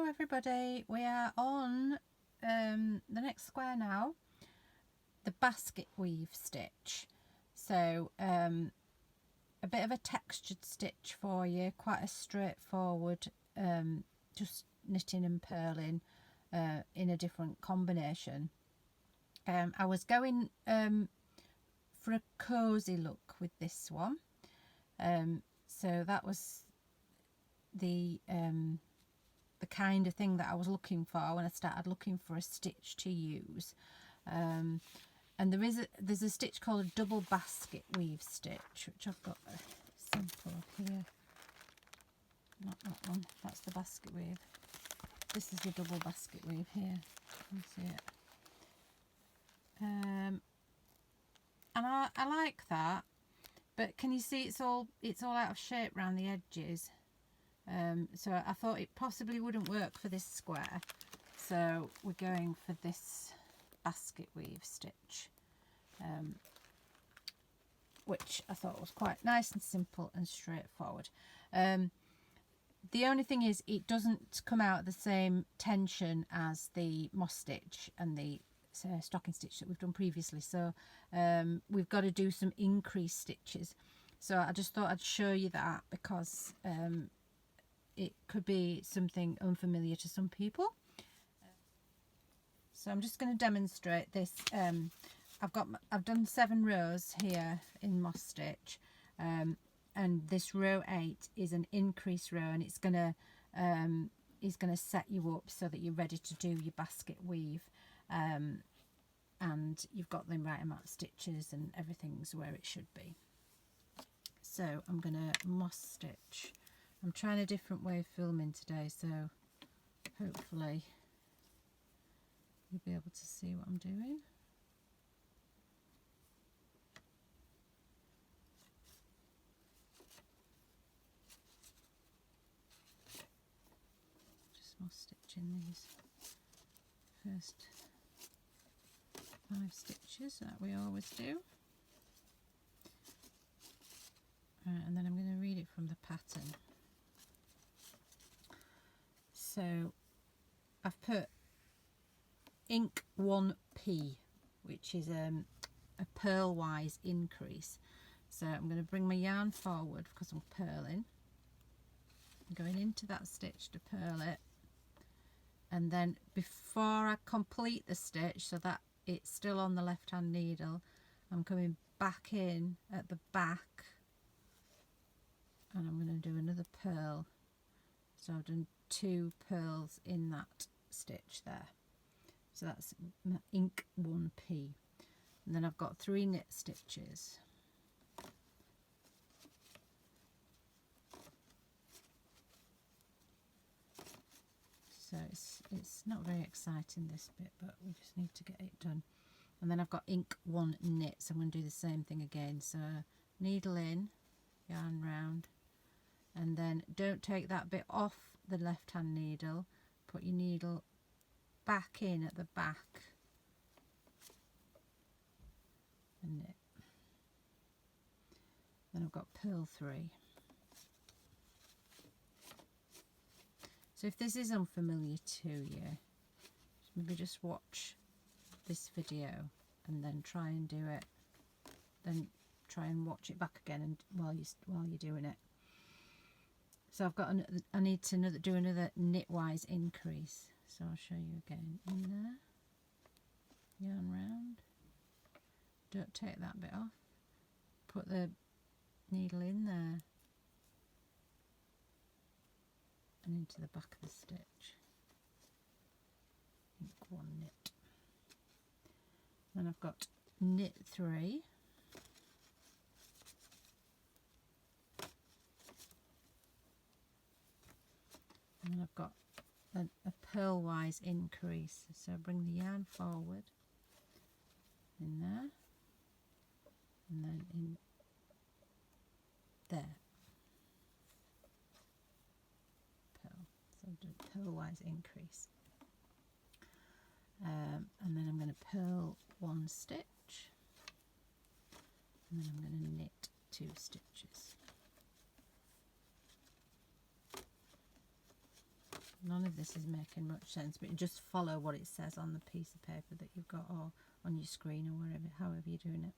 Hello everybody, we are on the next square now, the basket weave stitch. So a bit of a textured stitch for you, quite a straightforward, just knitting and purling in a different combination. I was going for a cosy look with this one, so that was the kind of thing that I was looking for when I started looking for a stitch to use. And there's a stitch called a double basket weave stitch, which I've got a sample of here. Not that one, that's the basket weave. This is the double basket weave here. You can see it. And I like that, but can you see it's all out of shape around the edges? So I thought it possibly wouldn't work for this square, so we're going for this basket weave stitch, which I thought was quite nice and simple and straightforward. The only thing is it doesn't come out the same tension as the moss stitch and the stocking stitch that we've done previously, so we've got to do some increased stitches. So I just thought I'd show you that because it could be something unfamiliar to some people. So I'm just going to demonstrate this. I've done 7 rows here in moss stitch, and this row 8 is an increase row, and it's going to set you up so that you're ready to do your basket weave, and you've got the right amount of stitches and everything's where it should be. So I'm going to moss stitch. I'm trying a different way of filming today, so hopefully you'll be able to see what I'm doing. Just moss stitching these first 5 stitches that we always do. And then I'm going to read it from the pattern. So I've put ink 1p, which is a purl-wise increase. So I'm going to bring my yarn forward because I'm purling. I'm going into that stitch to purl it. And then before I complete the stitch, so that it's still on the left-hand needle, I'm coming back in at the back. And I'm going to do another purl. So I've done 2 purls in that stitch there. So that's ink 1p. And then I've got 3 knit stitches. So it's not very exciting, this bit, but we just need to get it done. And then I've got ink 1 knit, so I'm going to do the same thing again. So needle in, yarn round, and then don't take that bit off the left hand needle, put your needle back in at the back and knit. Then I've got purl 3. So if this is unfamiliar to you, maybe just watch this video and then try and do it, then try and watch it back again and while you're doing it. So I've got I need to do another knitwise increase. So I'll show you again. In there, yarn round. Don't take that bit off. Put the needle in there and into the back of the stitch. Ink 1 knit. Then I've got knit 3. And then I've got a purl-wise increase. So bring the yarn forward, in there, and then in there. Purl. So do a purl-wise increase. And then I'm going to purl 1 stitch, and then I'm going to knit 2 stitches. None of this is making much sense, but you just follow what it says on the piece of paper that you've got, or on your screen, or wherever, however you're doing it.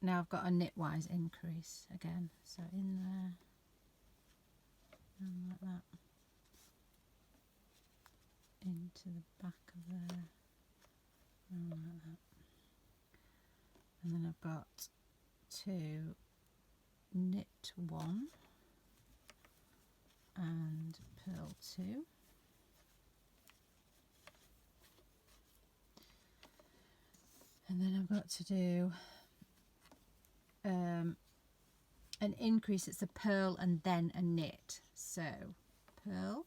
Now I've got a knitwise increase again, so in there and like that into the back of there and like that, and then I've got to knit 1 and purl 2, and then I've got to do an increase. It's a purl and then a knit, so purl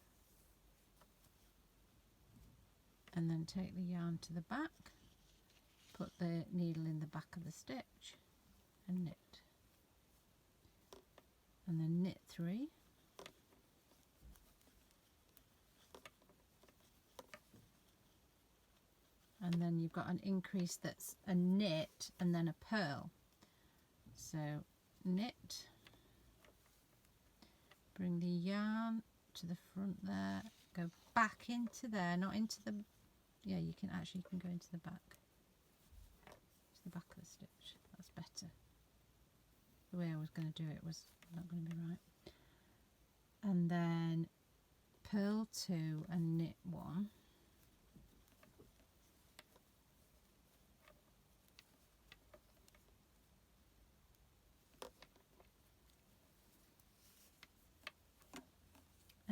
and then take the yarn to the back, put the needle in the back of the stitch and knit, and then knit 3, and then you've got an increase that's a knit and then a purl. So knit, bring the yarn to the front there, go back into there, not into the, yeah, you can go into the back, to the back of the stitch. That's better. The way I was going to do it was not going to be right. And then purl 2 and knit 1.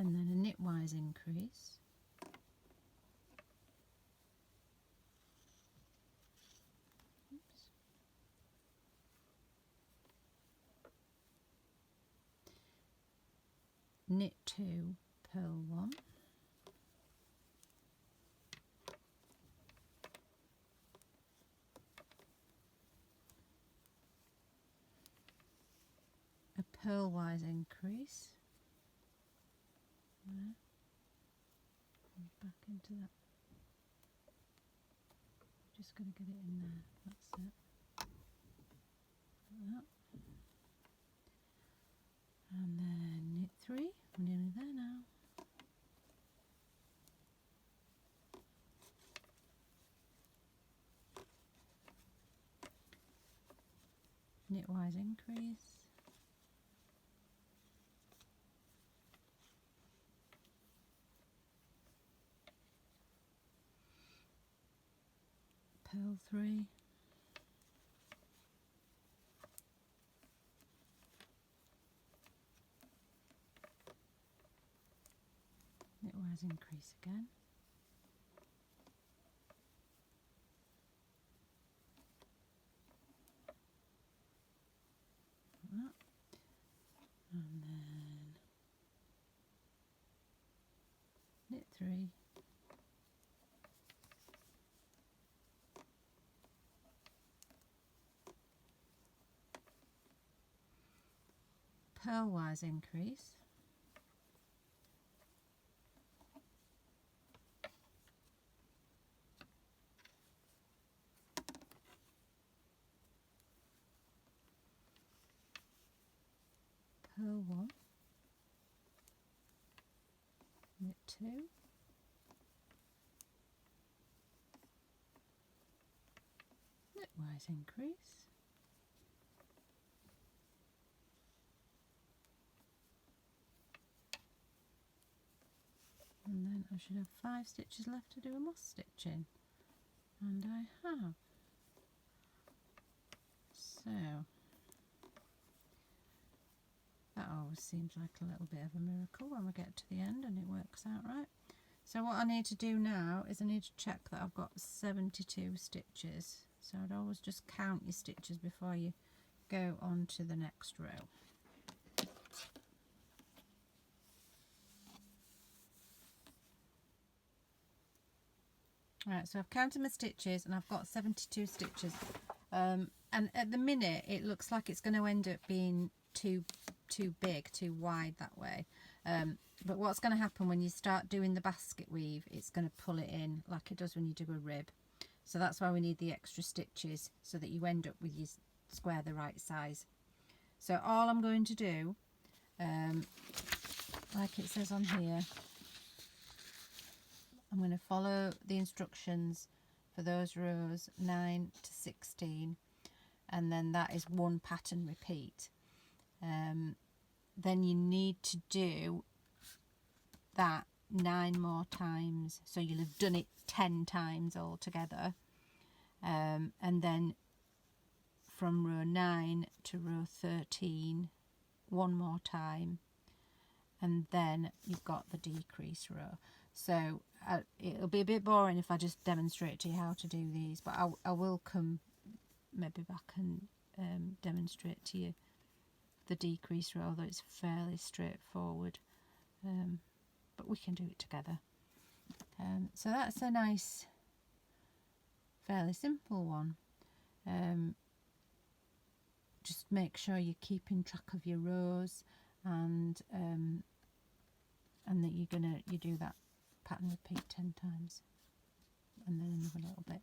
And then a knitwise increase, knit 2, purl 1, a purlwise increase, there, and back into that. Just going to get it in there. That's it. Like that. And then knit 3. We're nearly there now. Knitwise increase. Purl 3, knitwise increase again, like that, and then knit 3, purlwise increase, purl 1, knit 2, knitwise increase, and then I should have 5 stitches left to do a moss stitch in, and I have. So that always seems like a little bit of a miracle when we get to the end and it works out right. So what I need to do now is I need to check that I've got 72 stitches. So I'd always just count your stitches before you go on to the next row. Right, so I've counted my stitches and I've got 72 stitches, and at the minute it looks like it's going to end up being too big, too wide that way, but what's going to happen when you start doing the basket weave, it's going to pull it in like it does when you do a rib. So that's why we need the extra stitches, so that you end up with your square the right size. So all I'm going to do, like it says on here, I'm going to follow the instructions for those rows 9 to 16, and then that is one pattern repeat. Then you need to do that 9 more times, so you'll have done it 10 times altogether, and then from row 9 to row 13 one more time, and then you've got the decrease row. So it'll be a bit boring if I just demonstrate to you how to do these, but I will come maybe back and demonstrate to you the decrease row, although it's fairly straightforward, but we can do it together. So that's a nice, fairly simple one. Just make sure you're keeping track of your rows, and that you do that pattern repeat 10 times, and then another little bit.